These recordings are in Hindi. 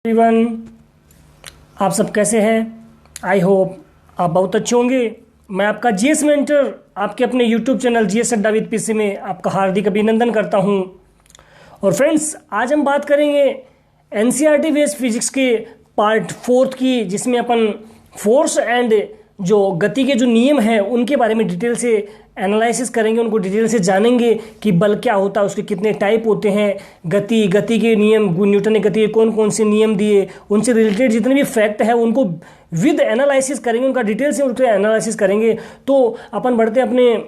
एवरीवन, आप सब कैसे हैं? आई होप आप बहुत अच्छे होंगे। मैं आपका जीएस मेंटर आपके अपने यूट्यूब चैनल जीएस अड्डा विद पीसी में आपका हार्दिक अभिनंदन करता हूं। और फ्रेंड्स, आज हम बात करेंगे एनसीईआरटी बेस्ड फिजिक्स के पार्ट 4 की, जिसमें अपन फोर्स एंड जो गति के जो नियम हैं उनके बारे में डिटेल से एनालिसिस करेंगे, उनको डिटेल से जानेंगे कि बल क्या होता है, उसके कितने टाइप होते हैं, गति के नियम, न्यूटन ने गति के कौन कौन से नियम दिए, उनसे रिलेटेड जितने भी फैक्ट है उनको विद एनालिसिस करेंगे, उनका डिटेल से उनका एनालिसिस करेंगे। तो अपन बढ़ते हैं अपने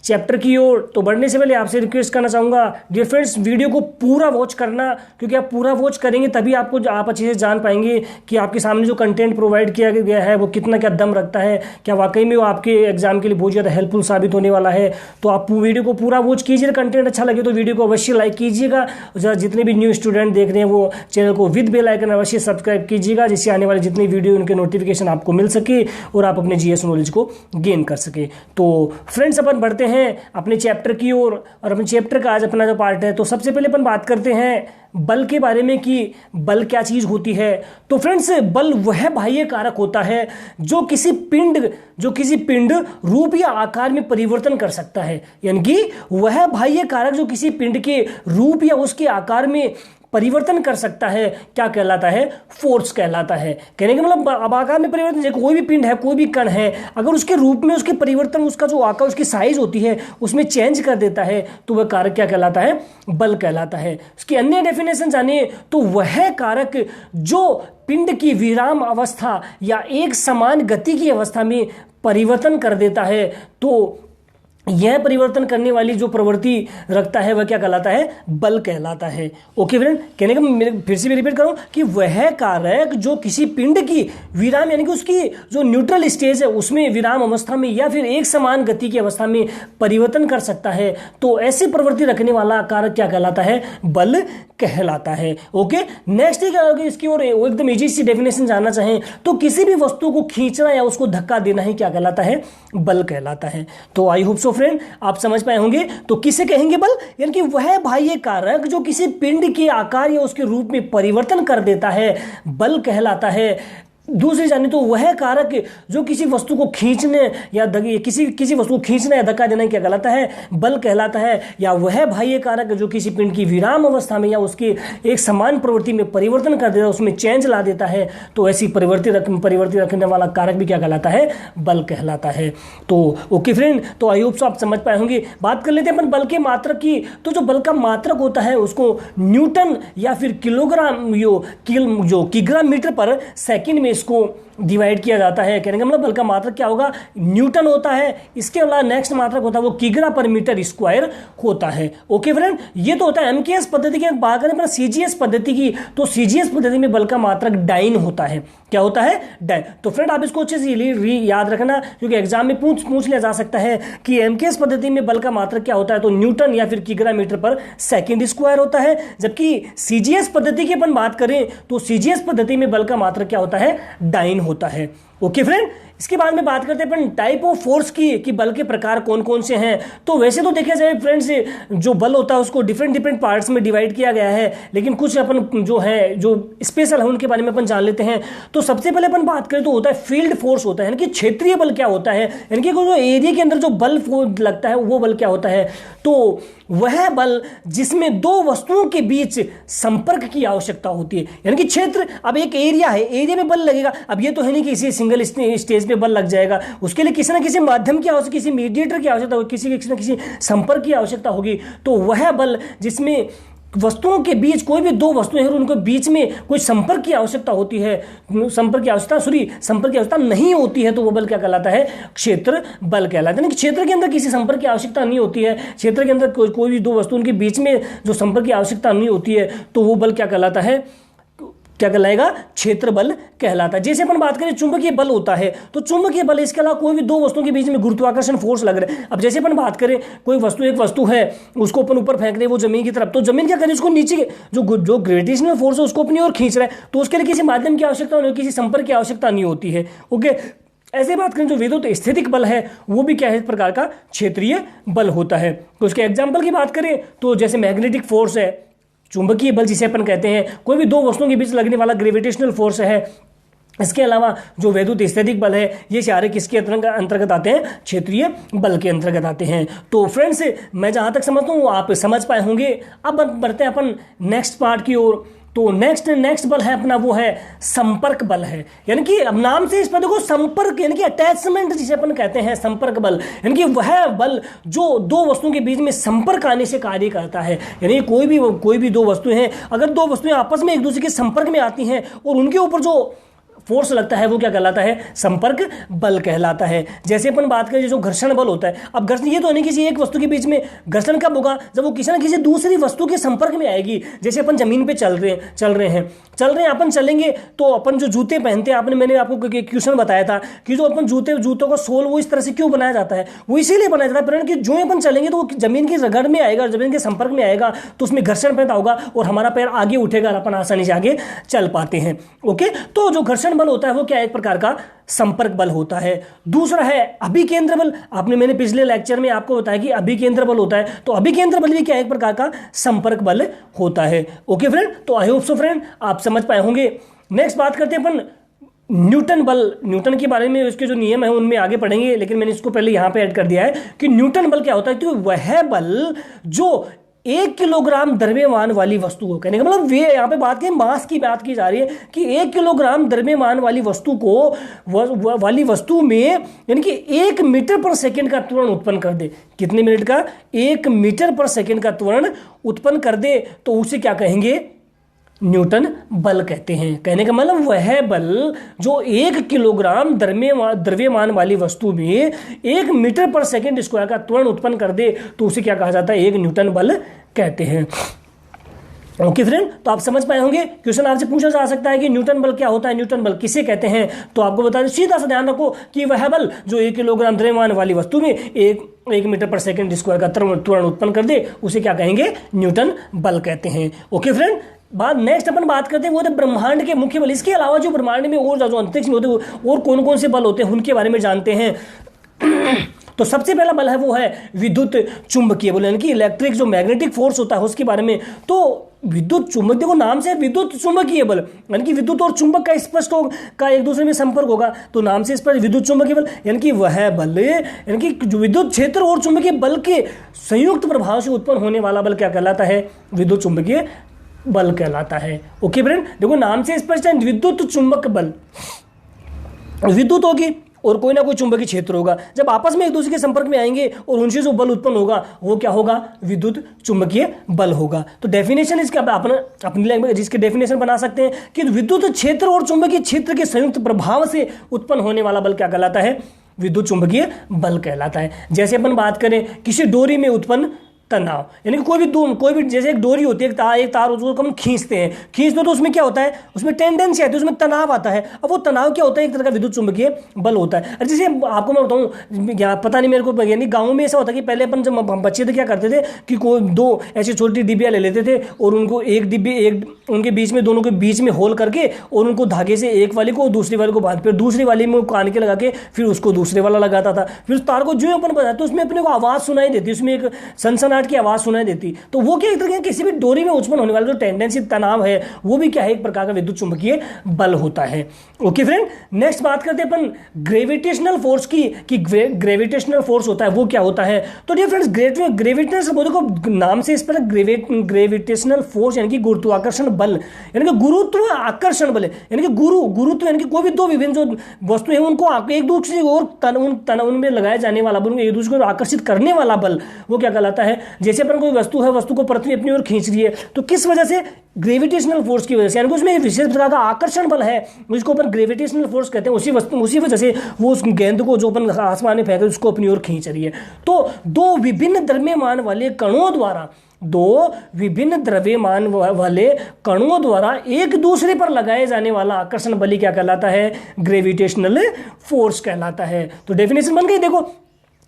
चैप्टर की ओर। तो बढ़ने से पहले आपसे रिक्वेस्ट करना चाहूँगा, डियर फ्रेंड्स, वीडियो को पूरा वॉच करना, क्योंकि आप पूरा वॉच करेंगे तभी आप अच्छे से जान पाएंगे कि आपके सामने जो कंटेंट प्रोवाइड किया गया है वो कितना क्या दम रखता है, क्या वाकई में वो आपके एग्जाम के लिए बहुत ज़्यादा हेल्पफुल साबित होने वाला है। तो आप वीडियो को पूरा वॉच कीजिए। कंटेंट अच्छा लगे तो वीडियो को अवश्य लाइक कीजिएगा। जितने भी न्यू स्टूडेंट देख रहे हैं वो चैनल को विद बेल आइकन अवश्य सब्सक्राइब कीजिएगा, जिससे आने वाले जितनी वीडियो उनके नोटिफिकेशन आपको मिल सके और आप अपने जीएस नॉलेज को गेन कर सके। तो फ्रेंड्स, अपन बढ़ते हैं अपने चैप्टर की ओर और अपने चैप्टर का आज अपना जो पार्ट है। तो सबसे पहले अपन बात करते हैं बल के बारे में कि बल क्या चीज होती है। तो फ्रेंड्स, बल वह बाह्य कारक होता है जो किसी पिंड रूप या आकार में परिवर्तन कर सकता है। यानी कि वह बाह्य कारक जो किसी पिंड के रूप या उसके आकार में परिवर्तन कर सकता है, क्या कहलाता है? फोर्स कहलाता है। कहने का मतलब अब आकार में परिवर्तन, जैसे कोई भी पिंड है, कोई भी कण है, अगर उसके रूप में उसके परिवर्तन, उसका जो आकार, उसकी साइज होती है, उसमें चेंज कर देता है, तो वह कारक क्या कहलाता है? बल कहलाता है। उसकी अन्य डेफिनेशन जानिए तो वह कारक जो पिंड की विराम अवस्था या एक समान गति की अवस्था में परिवर्तन कर देता है, तो यह परिवर्तन करने वाली जो प्रवृत्ति रखता है वह क्या कहलाता है? बल कहलाता है। ओके फ्रेंड, कहने का फिर से रिपीट करूं कि वह कारक जो किसी पिंड की विराम, यानी कि उसकी जो न्यूट्रल स्टेज है उसमें विराम अवस्था में या फिर एक समान गति की अवस्था में परिवर्तन कर सकता है, तो ऐसी प्रवृत्ति रखने वाला कारक क्या कहलाता है? बल कहलाता है। ओके, नेक्स्ट इसकी और एकदम इजी सी डेफिनेशन जानना चाहें तो किसी भी वस्तु को खींचना या उसको धक्का देना ही क्या कहलाता है? बल कहलाता है। तो आई होप सो फ्रेंड आप समझ पाए होंगे। तो किसे कहेंगे बल? यानी कि वह बाह्य कारक जो किसी पिंड के आकार या उसके रूप में परिवर्तन कर देता है, बल कहलाता है। दूसरी जाने तो वह कारक जो किसी वस्तु को खींचने या किसी वस्तु को खींचना या धक्का देना क्या कहलाता है? बल कहलाता है। या वह बाह्य कारक जो किसी पिंड की विराम अवस्था में या उसकी एक समान प्रवृत्ति में परिवर्तन कर देता है, उसमें चेंज ला देता है, तो ऐसी परिवर्ती रखने वाला कारक भी क्या कहलाता है? बल कहलाता है। तो ओके फ्रेंड, तो आई होप सो आप समझ पाए होंगे। बात कर लेते हैं अपन बल के मात्रक की। तो जो बल का मात्रक होता है उसको न्यूटन या फिर किग्राम मीटर पर सेकंड में इसको डिवाइड किया जाता है। कहने का मतलब बल का मात्रक क्या होगा? न्यूटन होता है। इसके अलावा नेक्स्ट मात्रक होता है वो किग्रा पर मीटर स्क्वायर होता है। ओके फ्रेंड, ये तो होता है एमकेएस पद्धति की। बात करें सीजीएस पद्धति की, तो सीजीएस पद्धति में बल का मात्रक डाइन होता है। क्या होता है? डाइन। तो फ्रेंड आप इसको अच्छे से याद रखना, क्योंकि एग्जाम में पूछ लिया जा सकता है कि एमकेएस पद्धति में बल का मात्रक क्या होता है, तो न्यूटन या फिर किग्रा मीटर पर सेकंड स्क्वायर होता है। जबकि सीजीएस पद्धति की अपन बात करें तो सीजीएस पद्धति में बल का मात्रक क्या होता है? डाइन होता है। ओके फ्रेंड, इसके बाद में बात करते हैं अपन टाइप ऑफ फोर्स की, कि बल के प्रकार कौन कौन से हैं। तो वैसे तो देखा जाए फ्रेंड्स, जो बल होता है उसको डिफरेंट पार्ट्स में डिवाइड किया गया है, लेकिन कुछ अपन जो स्पेशल है उनके बारे में अपन जान लेते हैं। तो सबसे पहले अपन बात करें तो होता है फील्ड फोर्स होता है, यानी कि क्षेत्रीय बल क्या होता है, यानी कि जो एरिया के अंदर जो बल लगता है वो बल क्या होता है? तो वह बल जिसमें दो वस्तुओं के बीच संपर्क की आवश्यकता होती है। यानी कि क्षेत्र, अब एक एरिया है, एरिया में बल लगेगा। अब ये तो है नहीं कि इसी सिंगल स्टेज पे बल लग जाएगा, उसके लिए किसी ना किसी माध्यम की आवश्यकता, किसी मीडिएटर की आवश्यकता होगी, किसी न किसी संपर्क की आवश्यकता होगी। तो वह बल जिसमें वस्तुओं के बीच, कोई भी दो वस्तुएं हैं उनके बीच में कोई संपर्क की आवश्यकता होती है, संपर्क की आवश्यकता नहीं होती है, तो वो बल क्या कहलाता है? क्षेत्र बल कहलाता है। क्षेत्र के अंदर किसी संपर्क की आवश्यकता नहीं होती है, क्षेत्र के अंदर कोई भी दो वस्तुओं के बीच में जो संपर्क की आवश्यकता नहीं होती है, तो वो बल क्या कहलाता है? क्या कहलाएगा? क्षेत्र बल कहलाता है। जैसे अपन बात करें चुंबकीय बल होता है, तो चुंबकीय बल, इसके अलावा कोई भी दो वस्तुओं के बीच में गुरुत्वाकर्षण फोर्स लग रहा है। अब जैसे अपन बात करें कोई एक वस्तु है, उसको अपन ऊपर फेंक रहे हैं वो जमीन की तरफ, तो जमीन क्या करे? उसको नीचे जो ग्रेविटेशनल फोर्स है उसको अपनी ओर खींच रहा है, तो उसके लिए किसी माध्यम की आवश्यकता नहीं, किसी संपर्क की आवश्यकता नहीं होती है। ओके, ऐसे बात करें जो विद्युत स्थितिक बल है वो भी क्या है? इस प्रकार का क्षेत्रीय बल होता है। तो उसके एग्जाम्पल की बात करें तो जैसे मैग्नेटिक फोर्स है, चुंबकीय बल जिसे अपन कहते हैं, कोई भी दो वस्तुओं के बीच लगने वाला ग्रेविटेशनल फोर्स है। इसके अलावा जो वैद्युत स्थैतिक बल है, ये सारे किसके अंतर्गत आते हैं? क्षेत्रीय बल के अंतर्गत आते हैं। तो फ्रेंड्स, मैं जहां तक समझता हूँ आप समझ पाए होंगे। अब बढ़ते हैं अपन नेक्स्ट पार्ट की ओर। तो नेक्स्ट बल है अपना, वो है संपर्क बल है। यानी कि अब नाम से इस पर देखो, संपर्क यानी कि अटैचमेंट जिसे अपन कहते हैं, संपर्क बल यानी कि वह बल जो दो वस्तुओं के बीच में संपर्क आने से कार्य करता है। यानी कोई भी दो वस्तुएं हैं, अगर दो वस्तुएं आपस में एक दूसरे के संपर्क में आती हैं और उनके ऊपर जो फोर्स लगता है वो क्या कहलाता है? संपर्क बल कहलाता है। जैसे अपन बात करें जो घर्षण बल होता है, अब घर्षण ये तो नहीं किसी एक वस्तु के बीच में, घर्षण कब होगा? जब वो किसी ना किसी दूसरी वस्तु के संपर्क में आएगी। जैसे अपन जमीन पे चल रहे हैं अपन चलेंगे तो अपन जो जूते पहनते हैं, मैंने आपको क्वेश्चन बताया था कि जो अपन जूतों का सोल वो इस तरह से क्यों बनाया जाता है? वो इसीलिए बनाया जाता है कि जो अपन चलेंगे तो वो जमीन की रगड़ में आएगा, जमीन के संपर्क में आएगा, तो उसमें घर्षण पैदा होगा और हमारा पैर आगे उठेगा और अपन आसानी से आगे चल पाते हैं। ओके, तो जो घर्षण बल होता है वो क्या एक प्रकार का संपर्क बल होता है। दूसरा है अभिकेंद्र बल। मैंने पिछले लेक्चर में आपको बताया कि अभिकेंद्र बल होता है, तो अभिकेंद्र बल भी क्या एक प्रकार का संपर्क बल होता है। ओके फ्रेंड, तो आई होप सो फ्रेंड आप समझ पाए होंगे। नेक्स्ट बात करते हैं अपन न्यूटन बल। न्यूटन के बारे में उसके जो नियम है उनमें आगे पढ़ेंगे, लेकिन मैंने इसको पहले यहां पे ऐड कर दिया है कि न्यूटन बल क्या होता है। तो वह बल जो 1 किलोग्राम द्रव्यमान वाली वस्तु को, कहने का मतलब वे यहाँ पे बात की मास की बात की जा रही है कि 1 किलोग्राम द्रव्यमान वाली वस्तु को वाली वस्तु में यानी कि 1 मीटर पर सेकंड का त्वरण उत्पन्न कर दे। कितने मिनट का? 1 मीटर पर सेकंड का त्वरण उत्पन्न कर दे, तो उसे क्या कहेंगे? न्यूटन बल कहते हैं। कहने का मतलब वह बल जो 1 किलोग्राम द्रव्यमान वाली वस्तु में 1 मीटर पर सेकंड स्क्वायर का त्वरण उत्पन्न कर दे, तो उसे क्या कहा जाता है? एक न्यूटन बल कहते हैं। ओके फ्रेंड, तो आप समझ पाए होंगे। क्वेश्चन आपसे पूछा जा सकता है कि न्यूटन बल क्या होता है, न्यूटन बल किसे कहते हैं? तो आपको बता दें, सीधा सा ध्यान रखो कि वह बल जो 1 किलोग्राम द्रव्यमान वाली वस्तु में 1 मीटर पर सेकंड स्क्वायर का त्वरण उत्पन्न कर दे, उसे क्या कहेंगे? न्यूटन बल कहते हैं। ओके फ्रेंड, नेक्स्ट अपन बात करते हैं वो ब्रह्मांड के मुख्य बल। इसके अलावा जो ब्रह्मांड में और जो अंतरिक्ष में होते हैं और कौन कौन से बल होते हैं उनके बारे में जानते हैं। तो सबसे पहला बल है वो है विद्युत चुंबकीय बल, यानी कि इलेक्ट्रिक जो मैग्नेटिक फोर्स होता है उसके बारे में। तो विद्युत चुंबक, देखो नाम से विद्युत चुंबकीय बल, यानी कि विद्युत और चुंबक का स्पष्ट का एक दूसरे में संपर्क होगा, तो नाम से स्पष्ट विद्युत चुंबकीय बल, यानी कि वह बल यानी कि जो विद्युत क्षेत्र और चुंबकीय बल के संयुक्त प्रभाव से उत्पन्न होने वाला बल क्या कहलाता है? विद्युत चुंबकीय बल कहलाता है। ओके फ्रेंड, देखो नाम से स्पष्ट है विद्युत चुंबक बल। विद्युत होगी और कोई ना कोई चुंबकीय क्षेत्र होगा, जब आपस में एक दूसरे के संपर्क में आएंगे और उनसे जो बल उत्पन्न होगा वो क्या होगा? विद्युत चुंबकीय बल होगा। तो डेफिनेशन इसका अपनी लैंग्वेज इसके डेफिनेशन बना सकते हैं कि विद्युत क्षेत्र और चुंबकीय क्षेत्र के संयुक्त प्रभाव से उत्पन्न होने वाला बल क्या कहलाता है? विद्युत चुंबकीय बल कहलाता है। जैसे अपन बात करें किसी डोरी में उत्पन्न तनाव, यानी कि कोई भी जैसे एक डोरी होती है, एक तार उसको हम खींचते हैं तो उसमें क्या होता है? उसमें टेंडेंसी आती है, उसमें तनाव आता है। अब वो तनाव क्या होता है? एक तरह का विद्युत चुंबकीय बल होता है। जैसे आपको मैं बताऊं, पता नहीं मेरे को, यानी गाँव में ऐसा होता है कि पहले अपन जब बच्चे थे क्या करते थे कि कोई 2 ऐसी छोटी डिब्बियाँ ले लेते थे और उनको उनके बीच में, दोनों के बीच में होल करके और उनको धागे से एक वाली को दूसरी वाली को बांध, फिर दूसरी वाली में कान के लगा के फिर उसको दूसरे वाला लगाता था। फिर उस तार को जो अपन बजाते उसमें अपने को आवाज़ सुनाई देती, उसमें एक सनसनाहट की आवाज़ सुनाई देती। तो वो क्या एक तरह किसी भी डोरी में उत्पन्न होने वाला जो टेंडेंसी तनाव है वो भी क्या है? एक प्रकार का विद्युत चुंबकीय बल होता है। ओके फ्रेंड, नेक्स्ट बात करते हैं अपन ग्रेविटेशनल फोर्स की कि ग्रेविटेशनल फोर्स होता है वो क्या होता है। तो डियर फ्रेंड्स, ग्रेविटेशनल देखो नाम से इस पर ग्रेविटेशनल फोर्स यानी कि गुरुत्वाकर्षण बल, यानी कि गुरुत्व आकर्षण बल, यानी कि गुरुत्व यानी कि कोई भी दो विभिन्न जो वस्तु है उनको एक दूसरे और उनमें लगाया जाने वाला बल, एक दूसरे को आकर्षित करने वाला बल वो क्या कहलाता है? जैसे अपन कोई वस्तु है, वस्तु को पृथ्वी अपनी ओर खींच रही है, तो किस वजह से? ग्रेविटेशनल फोर्स की वजह से, यानी कि उसमें विशेष प्रकार का आकर्षण बल है जिसको अपन ग्रेविटेशनल फोर्स कहते हैं। उसी वजह से वो उस गेंद को जो अपन आसमान में फेंक उसको अपनी ओर खींच रही है। तो दो विभिन्न द्रव्यमान वाले कणों द्वारा एक दूसरे पर लगाए जाने वाला आकर्षण बल क्या कहलाता है? ग्रेविटेशनल फोर्स कहलाता है। तो डेफिनेशन बन गई। देखो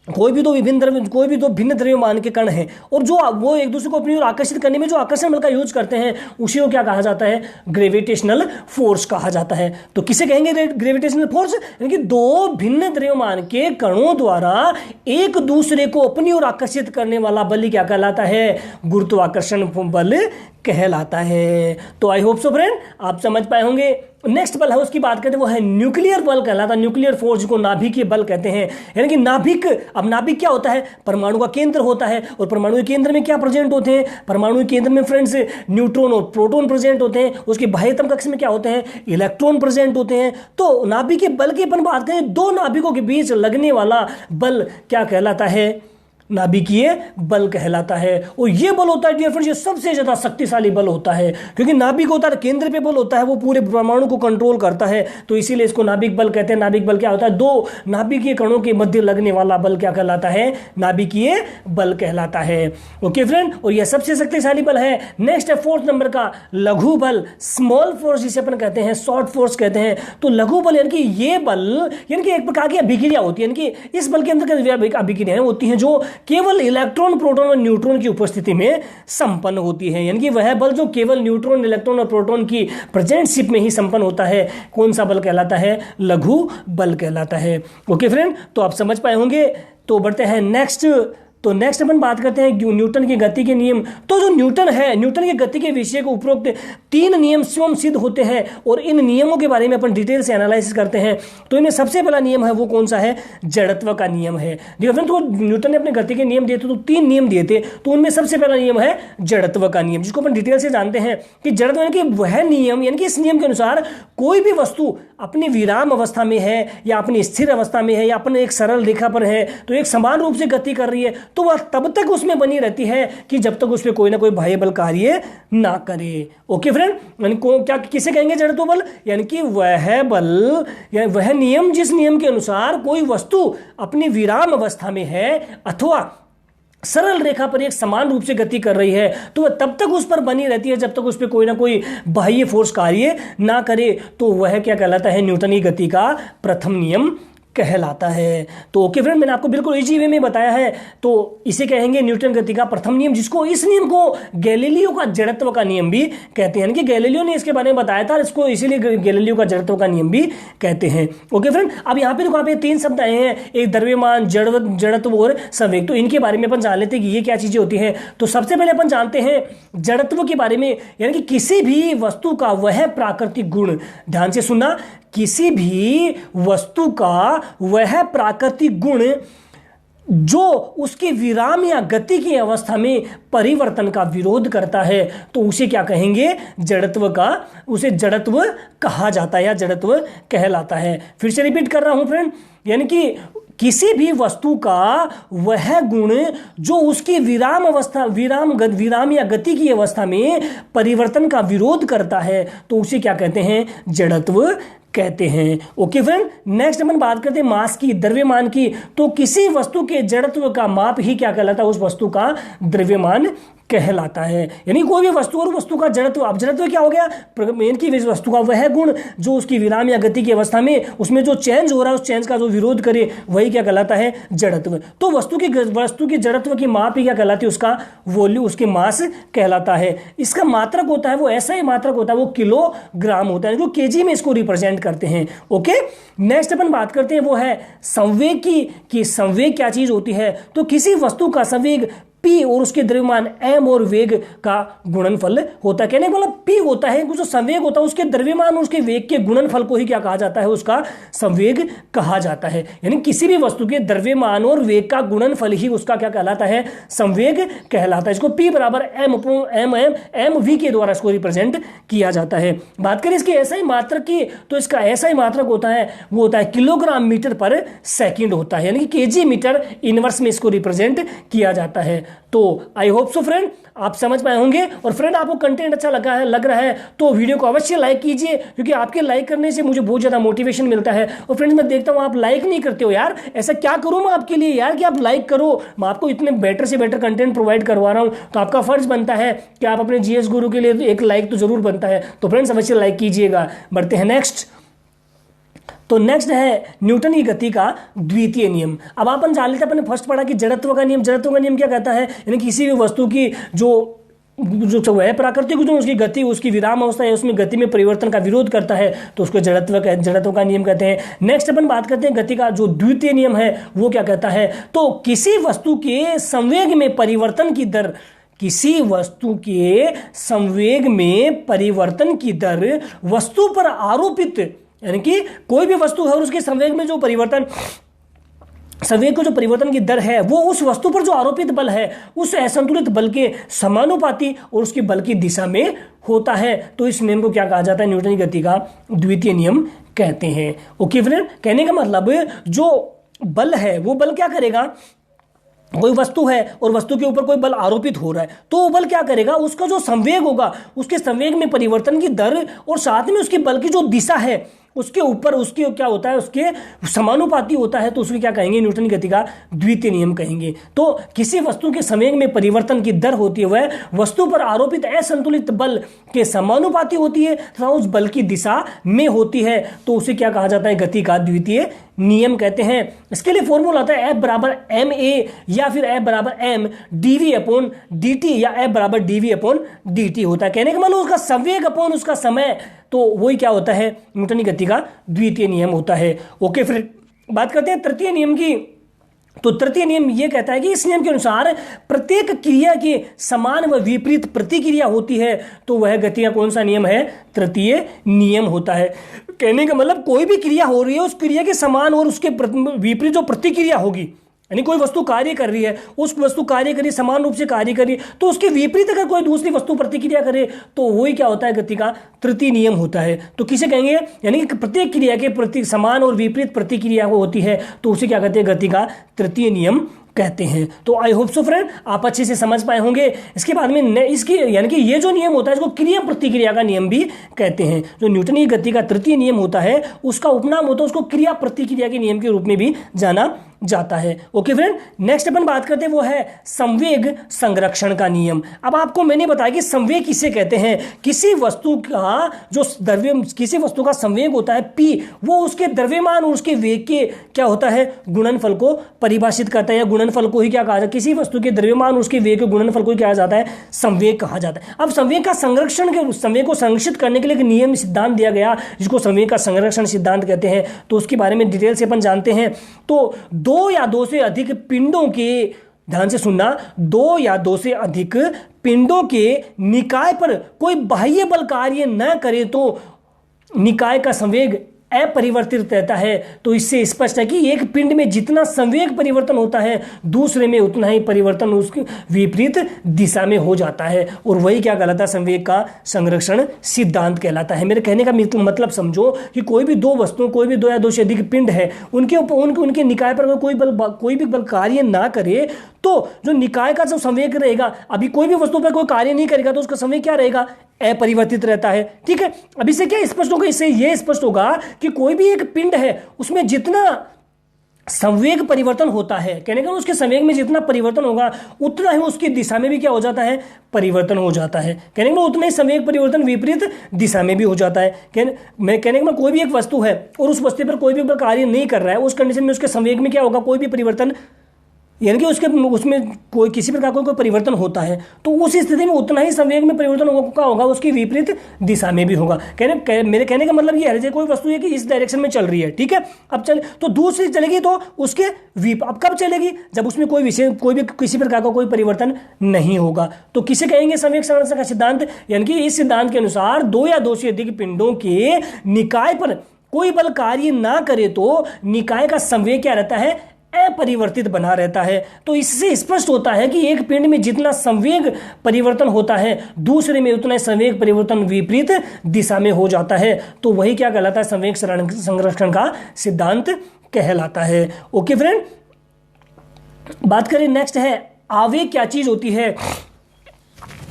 कोई भी दो भिन्न द्रव्यमान के कण हैं और जो वो एक दूसरे को अपनी ओर आकर्षित करने में जो आकर्षण बल का यूज करते हैं उसी को क्या कहा जाता है? ग्रेविटेशनल फोर्स कहा जाता है। तो किसे कहेंगे ग्रेविटेशनल फोर्स? यानी कि दो भिन्न द्रव्यमान के कणों द्वारा एक दूसरे को अपनी ओर आकर्षित करने वाला बल क्या कहलाता है? गुरुत्वाकर्षण बल कहलाता है। तो आई होप सो फ्रेंड आप समझ पाए होंगे। नेक्स्ट बल है उसकी बात करते हैं, वो है न्यूक्लियर बल कहलाता है। न्यूक्लियर फोर्स को नाभिकीय बल कहते हैं, यानी कि नाभिक। अब नाभिक क्या होता है? परमाणु का केंद्र होता है, और परमाणु के केंद्र में क्या प्रेजेंट होते हैं? परमाणु के केंद्र में फ्रेंड्स न्यूट्रॉन और प्रोटॉन प्रेजेंट होते हैं। उसके बाह्यतम कक्ष में क्या होते हैं? इलेक्ट्रॉन प्रेजेंट होते हैं। तो नाभिकीय बल की अपन बात करें, दो नाभिकों के बीच लगने वाला बल क्या कहलाता है? नाभिकीय बल कहलाता है। और ये बल होता है डियर फ्रेंड्स, ये सबसे ज्यादा शक्तिशाली बल होता है, क्योंकि नाभिक होता है केंद्र पे बल होता है, वो पूरे परमाणु को कंट्रोल करता है, तो इसीलिए इसको नाभिक बल कहते हैं। नाभिक बल क्या होता है? दो नाभिकीय कणों के मध्य लगने वाला बल क्या कहलाता है? नाभिकीय बल कहलाता है। ओके फ्रेंड, और यह सबसे शक्तिशाली बल है। नेक्स्ट है 4th नंबर का लघु बल, स्मॉल फोर्स जिसे अपन कहते हैं, शॉर्ट फोर्स कहते हैं। तो लघु बल यानी कि ये बल, यानी कि एक प्रकार की अभिक्रिया होती है, यानी कि इस बल के अंदर अभिक्रियाएं होती हैं जो केवल इलेक्ट्रॉन, प्रोटॉन और न्यूट्रॉन की उपस्थिति में संपन्न होती है। यानी कि वह बल जो केवल न्यूट्रॉन, इलेक्ट्रॉन और प्रोटॉन की प्रेजेंटशिप में ही संपन्न होता है, कौन सा बल कहलाता है? लघु बल कहलाता है। ओके फ्रेंड, तो आप समझ पाए होंगे। तो बढ़ते हैं नेक्स्ट। तो नेक्स्ट अपन बात करते हैं न्यूटन की गति के नियम। तो जो न्यूटन है, न्यूटन की गति के विषय को उपरोक्त 3 नियम स्वयं सिद्ध होते हैं, और इन नियमों के बारे में अपन डिटेल से एनालिसिस करते हैं। तो इनमें सबसे पहला नियम है वो कौन सा है? जड़त्व का नियम है। तो न्यूटन ने अपने गति के नियम दिए थे, तो 3 नियम दिए थे, तो उनमें सबसे पहला नियम है जड़त्व का नियम, जिसको अपन डिटेल से जानते हैं कि जड़त्व यानी कि वह नियम, यानी कि इस नियम के अनुसार कोई भी वस्तु अपनी विराम अवस्था में है या अपनी स्थिर अवस्था में है या अपने एक सरल रेखा पर है, तो एक समान रूप से गति कर रही है, तो वह तब तक उसमें बनी रहती है कि जब तक उस पर कोई ना कोई बाह्य बल कार्य ना करे। ओके फ्रेंड, यानी क्या किसे कहेंगे जड़त्व बल? यानी कि वह बल या वह नियम जिस नियम के अनुसार कोई वस्तु अपनी विराम अवस्था में है अथवा सरल रेखा पर एक समान रूप से गति कर रही है, तो वह तब तक उस पर बनी रहती है जब तक उस पर कोई ना कोई बाह्य फोर्स कार्य ना करे। तो वह क्या कहलाता है? न्यूटन की गति का प्रथम नियम कहलाता है। तो ओके फ्रेंड, मैंने आपको बिल्कुल इजी वे में बताया है। तो इसे कहेंगे न्यूटन गति का प्रथम नियम, जिसको इस नियम को गैलीलियो का जड़त्व का नियम भी कहते हैं, यानी कि गैलीलियो ने इसके बारे में बताया था, इसको इसीलिए गैलीलियो का जड़त्व का नियम भी कहते हैं। ओके फ्रेंड, अब यहाँ पे देखो, 3 शब्द आए हैं, एक द्रव्यमान, जड़त्व और संवेग। तो इनके बारे में अपन जान लेते हैं कि ये क्या चीजें होती हैं। तो सबसे पहले अपन जानते हैं जड़त्व के बारे में, यानी कि किसी भी वस्तु का वह प्राकृतिक गुण, ध्यान से सुनना, किसी भी वस्तु का वह प्राकृतिक गुण जो उसके विराम या गति की अवस्था में परिवर्तन का विरोध करता है, तो उसे क्या कहेंगे? जड़त्व का, उसे जड़त्व कहा जाता है या जड़त्व कहलाता है। फिर से रिपीट कर रहा हूं फ्रेंड, यानी कि किसी भी वस्तु का वह गुण जो उसकी विराम या गति की अवस्था में परिवर्तन का विरोध करता है, तो उसे क्या कहते हैं? जड़त्व कहते हैं। ओके फ्रेंड, नेक्स्ट अपन बात करते हैं मास की, द्रव्यमान की। तो किसी वस्तु के जड़त्व का माप ही क्या कहलाता है? उस वस्तु का द्रव्यमान कहलाता है। यानी कोई भी वस्तु और वस्तु का जड़त्व, अब जड़त्व क्या हो गया? इनकी वस्तु का वह गुण जो उसकी विराम या गति की अवस्था में उसमें जो चेंज हो रहा है, उस चेंज का जो विरोध करे, वही क्या कहलाता है? जड़त्व। तो वस्तु की जड़त्व की माप ही क्या कहलाती है? उसका वॉल्यूम, उसके मास कहलाता है। इसका मात्रक होता है वो ऐसा ही मात्रक होता है, वो किलोग्राम होता है, जो केजी में इसको रिप्रेजेंट करते हैं। ओके, नेक्स्ट अपन बात करते हैं वो है संवेग की संवेग क्या चीज होती है? तो किसी वस्तु का संवेग P और उसके द्रव्यमान m और वेग का गुणनफल होता है। कहने का मतलब P होता है जो संवेग होता है, उसके द्रव्यमान और उसके वेग के गुणनफल को ही क्या कहा जाता है? उसका संवेग कहा जाता है। यानी किसी भी वस्तु के द्रव्यमान और वेग का गुणनफल ही उसका क्या कहलाता है? संवेग कहलाता है। इसको P बराबर m v के द्वारा इसको रिप्रेजेंट किया जाता है। बात करें इसके ऐसा ही मात्रक की, तो इसका ऐसा ही मात्रक होता है, वो होता है किलोग्राम मीटर पर सेकंड होता है, यानी कि केजी मीटर इनवर्स में इसको रिप्रेजेंट किया जाता है। तो आई होप सो फ्रेंड आप समझ पाए होंगे। और फ्रेंड आपको कंटेंट अच्छा लग रहा है तो वीडियो को अवश्य लाइक कीजिए, क्योंकि आपके लाइक करने से मुझे बहुत ज़्यादा मोटिवेशन मिलता है। और फ्रेंड्स मैं देखता हूँ आप लाइक नहीं करते हो यार, ऐसा क्या करूँ मैं आपके लिए यार कि आप लाइक करो। मैं आपको इतने बेटर से बेटर कंटेंट प्रोवाइड करवा रहा हूँ, तो आपका फर्ज बनता है कि आप अपने जीएस गुरु के लिए एक लाइक तो जरूर बनता है। तो फ्रेंड्स अवश्य लाइक कीजिएगा। बढ़ते हैं नेक्स्ट। तो नेक्स्ट है न्यूटन की गति का द्वितीय नियम। अब अपन जान लेते हैं, अपने फर्स्ट पढ़ा कि जड़त्व का नियम। जड़त्व का नियम क्या कहता है? यानी किसी भी वस्तु की जो वह प्राकृतिक जो उसकी गति, उसकी विराम अवस्था है, उसमें गति में परिवर्तन का विरोध करता है, तो उसको जड़त्व का नियम कहते हैं। नेक्स्ट अपन बात करते हैं गति का जो द्वितीय नियम है वो क्या कहता है? तो किसी वस्तु के संवेग में परिवर्तन की दर किसी वस्तु के संवेग में परिवर्तन की दर वस्तु पर आरोपित, यानी कि कोई भी वस्तु है और उसके संवेग में जो परिवर्तन, संवेग को जो परिवर्तन की दर है वो उस वस्तु पर जो आरोपित बल है उस असंतुलित बल के समानुपाती और उसकी बल की दिशा में होता है। तो इस नियम को क्या कहा जाता है? न्यूटन की गति का द्वितीय नियम कहते हैं। ओके फ्रेंड, कहने का मतलब जो बल है वो बल क्या करेगा, कोई वस्तु है और वस्तु के ऊपर कोई बल आरोपित हो रहा है तो वो बल क्या करेगा, उसका जो संवेग होगा उसके संवेग में परिवर्तन की दर और साथ में उसके बल की जो दिशा है उसके ऊपर उसके क्या होता है, उसके समानुपाती होता है। तो उसको क्या कहेंगे? न्यूटन की गति का द्वितीय नियम कहेंगे। तो किसी वस्तु के संवेग में परिवर्तन की दर होती है वह वस्तु पर आरोपित असंतुलित बल के समानुपाती होती है तथा उस बल की दिशा में होती है। तो उसे क्या कहा जाता है? गति का द्वितीय नियम कहते हैं। इसके लिए फॉर्मूला आता है F बराबर एम ए या फिर F बराबर एम dv अपॉन dt या F बराबर dv अपॉन dt होता है। कहने का मतलब उसका संवेग अपॉन उसका समय, तो वही क्या होता है? न्यूटन की गति का द्वितीय नियम होता है। ओके, फिर बात करते हैं तृतीय नियम की। तो तृतीय नियम यह कहता है कि इस नियम के अनुसार प्रत्येक क्रिया के समान व विपरीत प्रतिक्रिया होती है। तो वह गति का कौन सा नियम है? तृतीय नियम होता है। कहने का मतलब कोई भी क्रिया हो रही है उस क्रिया के समान और उसके विपरीत जो प्रतिक्रिया होगी, यानी कोई वस्तु कार्य कर रही है, उस वस्तु कार्य करी समान रूप से कार्य करी तो उसके विपरीत अगर कोई दूसरी वस्तु प्रतिक्रिया करे तो वही क्या होता है? गति का तृतीय नियम होता है। तो किसे कहेंगे? यानी कि प्रत्येक क्रिया के प्रति समान और विपरीत प्रतिक्रिया होती है तो उसे क्या कहते हैं? गति का तृतीय नियम कहते हैं। तो आई होप सो फ्रेंड आप अच्छे से समझ पाए होंगे। इसके बाद में इसकी यानी कि ये जो नियम होता है इसको क्रिया प्रतिक्रिया का नियम भी कहते हैं। जो न्यूटन की गति का तृतीय नियम होता है उसका उपनाम होता है, उसको क्रिया प्रतिक्रिया के नियम के रूप में भी जाना जाता है। ओके फ्रेंड, नेक्स्ट अपन बात करते हैं वो है संवेग संरक्षण का नियम। अब आपको मैंने बताया कि संवेग किसे कहते हैं? किसी वस्तु का जो किसी वस्तु का संवेग होता है p, वो उसके द्रव्यमान और उसके वेग के क्या होता है? गुणनफल को परिभाषित करता है या गुणनफल को ही क्या कहा जाता है? किसी वस्तु के द्रव्यमान और उसके वेग के गुणनफल को क्या जाता है? संवेग कहा जाता है। अब संवेग का संरक्षण के संवेग को संरक्षित करने के लिए एक नियम सिद्धांत दिया गया जिसको संवेग का संरक्षण सिद्धांत कहते हैं। तो उसके बारे में डिटेल से अपन जानते हैं। तो दो या दो से अधिक पिंडों के, ध्यान से सुनना, दो या दो से अधिक पिंडों के निकाय पर कोई बाह्य बल कार्य न करे तो निकाय का संवेग अपरिवर्तित रहता है। तो इससे स्पष्ट है कि एक पिंड में जितना संवेग परिवर्तन होता है दूसरे में उतना ही परिवर्तन उसके विपरीत दिशा में हो जाता है और वही क्या कहलाता है? संवेग का संरक्षण सिद्धांत कहलाता है। मेरे कहने का मतलब समझो कि कोई भी दो वस्तुओं, कोई भी दो या दो से अधिक पिंड है, उनके उनके निकाय पर कोई भी बल कार्य ना करे तो जो निकाय का जो संवेग रहेगा, अभी कोई भी वस्तु पर कोई कार्य नहीं करेगा तो उसका संवेग क्या रहेगा? अपरिवर्तित रहता है। ठीक है, अभी से क्या स्पष्ट होगा? इससे यह स्पष्ट होगा कि कोई भी एक पिंड है उसमें जितना संवेग परिवर्तन होता है, कहने का उसके संवेग में जितना परिवर्तन होगा उतना ही उसकी दिशा में भी क्या हो जाता है? परिवर्तन हो जाता है। कहने का उतना ही संवेग परिवर्तन विपरीत दिशा में भी हो जाता है। कहने का कोई भी एक वस्तु है और उस वस्तु पर कोई भी कार्य नहीं कर रहा है, उस कंडीशन में उसके संवेग में क्या होगा? कोई भी परिवर्तन, यानी कि उसमें कोई किसी प्रकार का कोई परिवर्तन होता है तो उस स्थिति में उतना ही संवेग में परिवर्तन होगा उसकी विपरीत दिशा में भी होगा। मेरे कहने का मतलब ये है जैसे कोई वस्तु है कि इस डायरेक्शन में चल रही है, ठीक है, अब चल तो दूसरी चलेगी तो उसके अब कब चलेगी? जब उसमें कोई भी किसी प्रकार का कोई परिवर्तन नहीं होगा। तो किसे कहेंगे संवेग संरक्षण का सिद्धांत? यानी कि इस सिद्धांत के अनुसार दो या दो से अधिक पिंडों के निकाय पर कोई बल कार्य ना करे तो निकाय का संवेग क्या रहता है? अपरिवर्तित बना रहता है। तो इससे स्पष्ट होता है कि एक पिंड में जितना संवेग परिवर्तन होता है दूसरे में उतना संवेग परिवर्तन विपरीत दिशा में हो जाता है। तो वही क्या कहलाता है? संवेग संरक्षण का सिद्धांत कहलाता है। ओके फ्रेंड, बात करें नेक्स्ट है आवेग क्या चीज होती है।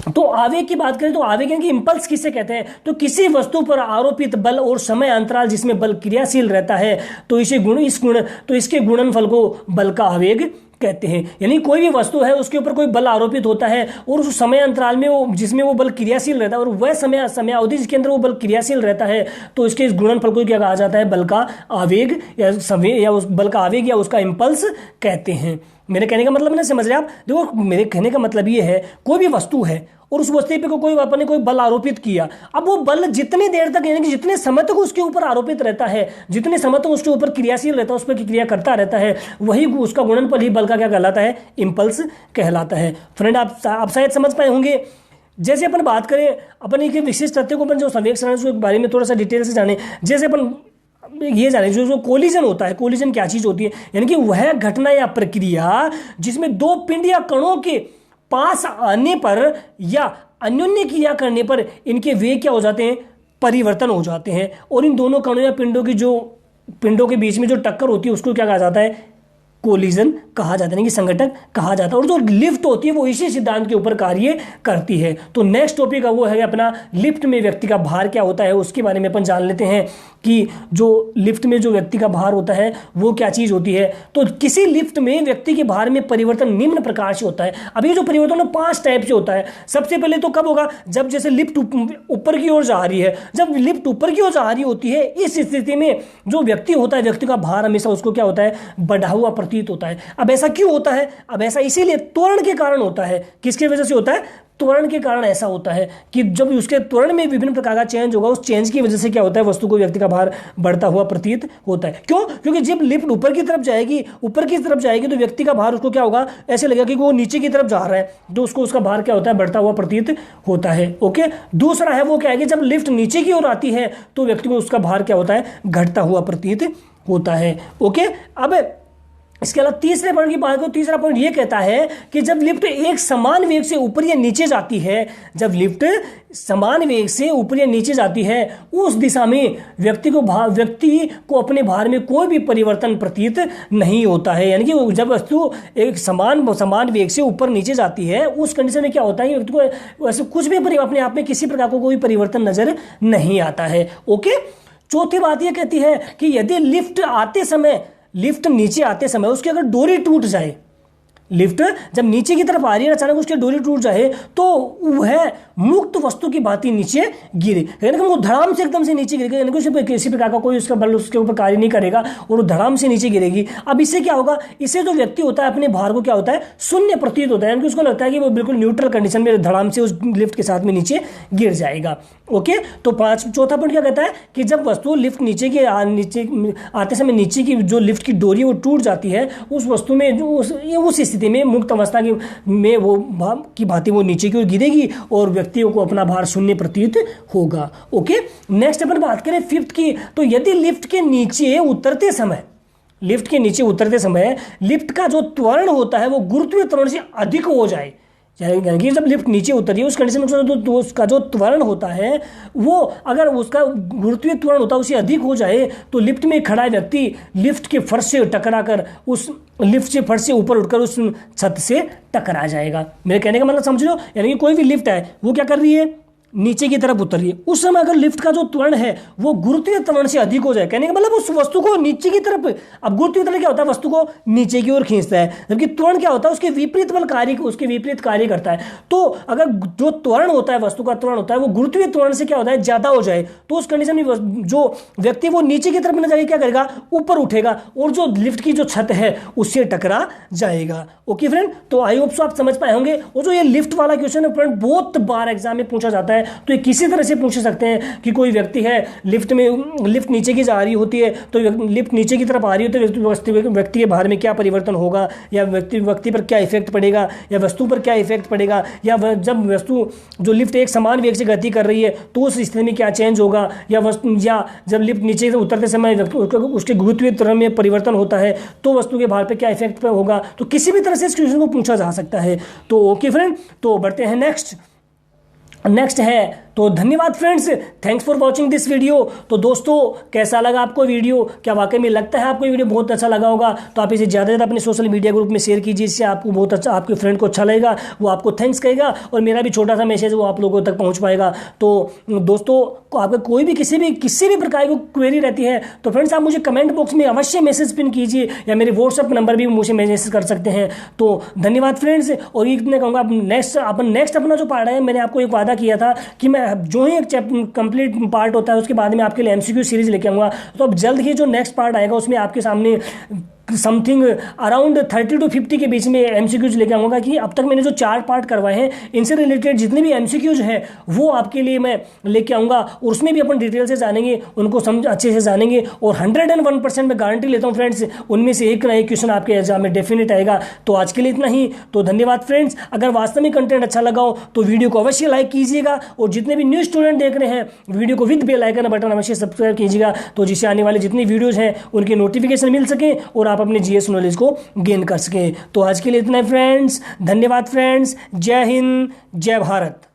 तो आवेग की बात करें तो आवेग यानी कि इंपल्स किसे कहते हैं? तो किसी वस्तु पर आरोपित बल और समय अंतराल जिसमें बल क्रियाशील रहता है तो इसके गुणनफल को बल का आवेग कहते हैं। यानी कोई भी वस्तु है उसके ऊपर कोई बल आरोपित होता है और उस समय अंतराल में जिसमें वो बल क्रियाशील रहता है और वह समय अवधि जिसके अंदर वो बल क्रियाशील रहता है तो इसके इस गुणनफल को क्या कहा जाता है? बल का आवेग या संवेग या उस बल का आवेग या उसका इंपल्स कहते हैं। मेरे कहने का मतलब नहीं समझ रहे आप? देखो, मेरे कहने का मतलब ये है कोई भी वस्तु है और उस वस्तु पे कोई अपने कोई बल आरोपित किया। अब वो बल जितनी देर तक, यानी कि जितने समय तक उसके ऊपर आरोपित रहता है, जितने समय तक उसके ऊपर क्रियाशील रहता है, उस पर क्रिया करता रहता है, वही उसका गुणनफल ही बल का क्या कहलाता है, इम्पल्स कहलाता है। फ्रेंड आप शायद समझ पाए होंगे। जैसे अपन बात करें अपन एक विशिष्ट तथ्य को, अपन जो संवेग संरचना के बारे में थोड़ा सा डिटेल से जाने, जैसे अपन ये जाने जो कोलिजन होता है, कोलिजन क्या चीज होती है, यानी कि वह घटना या प्रक्रिया जिसमें दो पिंड या कणों के पास आने पर या अन्योन्य क्रिया करने पर इनके वेग क्या हो जाते हैं, परिवर्तन हो जाते हैं, और इन दोनों कणों या पिंडों के बीच में जो टक्कर होती है उसको क्या कहा जाता है, कोलिजन कहा जाता है, यानी कि संघटक कहा जाता है। और जो लिफ्ट होती है वो इसी सिद्धांत के ऊपर कार्य करती है। तो नेक्स्ट टॉपिक वो है अपना लिफ्ट में व्यक्ति का भार क्या होता है, उसके बारे में अपन जान लेते हैं कि जो लिफ्ट में जो व्यक्ति का भार होता है वो क्या चीज होती है। तो किसी लिफ्ट में व्यक्ति के भार में परिवर्तन निम्न प्रकार से होता है। अब ये जो परिवर्तन है 5 टाइप से होता है। सबसे पहले तो कब होगा, जब जैसे लिफ्ट ऊपर की ओर जा रही है, जब लिफ्ट ऊपर की ओर जा रही होती है, इस स्थिति में जो व्यक्ति होता है, व्यक्ति का भार हमेशा उसको क्या होता है, बढ़ा हुआ प्रतीत होता है। अब ऐसा क्यों होता है, अब ऐसा इसीलिए त्वरण के कारण होता है। किसके वजह से होता है, त्वरण के कारण ऐसा होता है कि जब उसके त्वरण में विभिन्न प्रकार का चेंज होगा, उस चेंज की वजह से क्या होता है, वस्तु को व्यक्ति का भार बढ़ता हुआ प्रतीत होता है। क्यों, क्योंकि जब लिफ्ट ऊपर की तरफ जाएगी तो व्यक्ति का भार उसको क्या होगा, ऐसे लगेगा कि वो नीचे की तरफ जा रहा है, तो उसको उसका भार क्या होता है, बढ़ता हुआ प्रतीत होता है। ओके, दूसरा है वो क्या है कि जब लिफ्ट नीचे की ओर आती है तो व्यक्ति को उसका भार क्या होता है, घटता हुआ प्रतीत होता है। ओके, अब इसके अलावा तीसरे पॉइंट की बात करो, तीसरा पॉइंट ये कहता है कि जब लिफ्ट एक समान वेग से ऊपर या नीचे जाती है, जब लिफ्ट समान वेग से ऊपर या नीचे जाती है, उस दिशा में व्यक्ति को अपने भार में कोई भी परिवर्तन प्रतीत नहीं होता है। यानी कि जब वस्तु एक समान वेग से ऊपर नीचे जाती है, उस कंडीशन में क्या होता है कि व्यक्ति को वैसे कुछ भी अपने आप में किसी प्रकार को कोई परिवर्तन नजर नहीं आता है। ओके, चौथी बात यह कहती है कि यदि लिफ्ट नीचे आते समय उसकी अगर डोरी टूट जाए, लिफ्ट जब नीचे की तरफ आ रही है, अचानक उसकी डोरी टूट जाए, तो वह मुक्त वस्तु की भांति नीचे गिरे, यानी कि वो धड़ाम से एकदम से नीचे गिरेगा, यानी कि किसी प्रकार का कोई उसका बल उसके ऊपर कार्य नहीं करेगा और वो धड़ाम से नीचे गिरेगी। अब इससे क्या होगा, इससे जो व्यक्ति होता है अपने भार को क्या होता है, शून्य प्रतीत होता है, यानी कि उसको लगता है कि वो बिल्कुल न्यूट्रल कंडीशन में धड़ाम से उस लिफ्ट के साथ में नीचे गिर जाएगा। ओके, तो चौथा पॉइंट क्या कहता है कि जब वस्तु लिफ्ट नीचे आते समय नीचे की जो लिफ्ट की डोरी वो टूट जाती है, उस वस्तु में उस स्थिति में मुक्त अवस्था में वो की भांति वो नीचे की ओर गिरेगी और व्यक्तियों को अपना भार शून्य प्रतीत होगा। ओके, नेक्स्ट अपन बात करें फिफ्थ की। तो यदि लिफ्ट के नीचे उतरते समय लिफ्ट का जो त्वरण होता है वो गुरुत्वीय त्वरण से अधिक हो जाए, यानी कि जब लिफ्ट नीचे उतरी है उस कंडीशन में तो उसका जो त्वरण होता है वो अगर उसका गुरुत्वीय त्वरण होता है उससे अधिक हो जाए, तो लिफ्ट में खड़ा व्यक्ति लिफ्ट के फर्श से टकराकर उस लिफ्ट से फर्श से ऊपर उठकर उस छत से टकरा जाएगा। मेरे कहने का मतलब समझ लो, यानी कि कोई भी लिफ्ट है वो क्या कर रही है, नीचे की तरफ उतर रही है, उस समय अगर लिफ्ट का जो त्वरण है वो गुरुत्वीय त्वरण से अधिक हो जाए, कहने का मतलब उस वस्तु को नीचे की तरफ, अब गुरुत्वीय त्वरण क्या होता है, वस्तु को नीचे की ओर खींचता है, जबकि त्वरण क्या होता है, उसके विपरीत कार्य करता है। तो अगर जो त्वरण होता है, वस्तु का त्वरण होता है वो गुरुत्वीय त्वरण से क्या होता है, ज्यादा हो जाए, तो उस कंडीशन में जो व्यक्ति वो नीचे की तरफ न जाके क्या करेगा, ऊपर उठेगा और जो लिफ्ट की जो छत है उससे टकरा जाएगा। ओके फ्रेंड, तो आई होप सो आप समझ पाए होंगे। और जो ये लिफ्ट वाला क्वेश्चन है फ्रेंड बहुत बार एग्जाम में पूछा जाता है, तो ये किसी तरह से पूछ सकते हैं कि कोई व्यक्ति है लिफ्ट नीचे की जा रही होती है, तो लिफ्ट नीचे की तरफ आ रही होती है, तो व्यक्ति के भार में क्या परिवर्तन होगा, या व्यक्ति पर क्या इफेक्ट पड़ेगा, या वस्तु पर क्या इफेक्ट पड़ेगा, या जब वस्तु जो लिफ्ट एक समान वेग से गति कर रही है तो उस स्थिति में क्या चेंज होगा, या जब लिफ्ट नीचे से उतरते समय उसके गुरुत्वीय त्वरण में परिवर्तन होता है तो वस्तु के भार पर क्या इफेक्ट होगा। तो किसी भी तरह से इस क्वेश्चन को पूछा जा सकता है। तो ओके फ्रेंड, तो बढ़ते हैं नेक्स्ट है। तो धन्यवाद friends, thanks for watching this video. तो दोस्तों कैसा लगा आपको वीडियो, क्या वाकई में लगता है आपको ये वीडियो बहुत अच्छा लगा होगा, तो आप इसे ज़्यादा से ज़्यादा अपने सोशल मीडिया ग्रुप में शेयर कीजिए, इससे आपको बहुत अच्छा, आपके फ्रेंड को अच्छा लगेगा, वो आपको थैंक्स कहेगा और मेरा भी छोटा सा मैसेज वो आप लोगों तक पहुँच पाएगा। तो दोस्तों आपका कोई भी किसी भी प्रकार की क्वेरी रहती है तो फ्रेंड्स आप मुझे कमेंट बॉक्स में अवश्य मैसेज पिन कीजिए, या मेरे व्हाट्सअप नंबर भी मुझे मैसेज कर सकते हैं। तो धन्यवाद फ्रेंड्स, और ये मैं कहूँगा नेक्स्ट अपना जो पार्ट है, मैंने आपको एक वादा किया था कि मैं जो ही एक कंप्लीट पार्ट होता है उसके बाद में आपके लिए एमसीक्यू सीरीज लेके आऊँगा। तो अब जल्द ही जो नेक्स्ट पार्ट आएगा उसमें आपके सामने समथिंग अराउंड 30 to 50 के बीच में एमसीक्यूज लेके आऊँगा कि अब तक मैंने जो 4 पार्ट करवाए हैं इनसे रिलेटेड जितने भी एमसीक्यूज हैं वो आपके लिए मैं लेके आऊँगा और उसमें भी अपन डिटेल से जानेंगे, उनको समझ अच्छे से जानेंगे और 101% मैं गारंटी लेता हूँ फ्रेंड्स उनमें से एक ना एक क्वेश्चन आपके एग्जाम में डेफिनेट आएगा। तो आज के लिए इतना ही, तो धन्यवाद फ्रेंड्स। अगर वास्तव में कंटेंट अच्छा लगा हो तो वीडियो को अवश्य लाइक कीजिएगा और जितने भी न्यू स्टूडेंट देख रहे हैं वीडियो को विद बेल आइकन बटन अवश्य सब्सक्राइब कीजिएगा, तो जिससे आने वाले जितनी वीडियोज हैं उनकी नोटिफिकेशन मिल सके और आप अपने जीएस नॉलेज को गेन कर सके। तो आज के लिए इतना है फ्रेंड्स, धन्यवाद फ्रेंड्स, जय हिंद, जय भारत।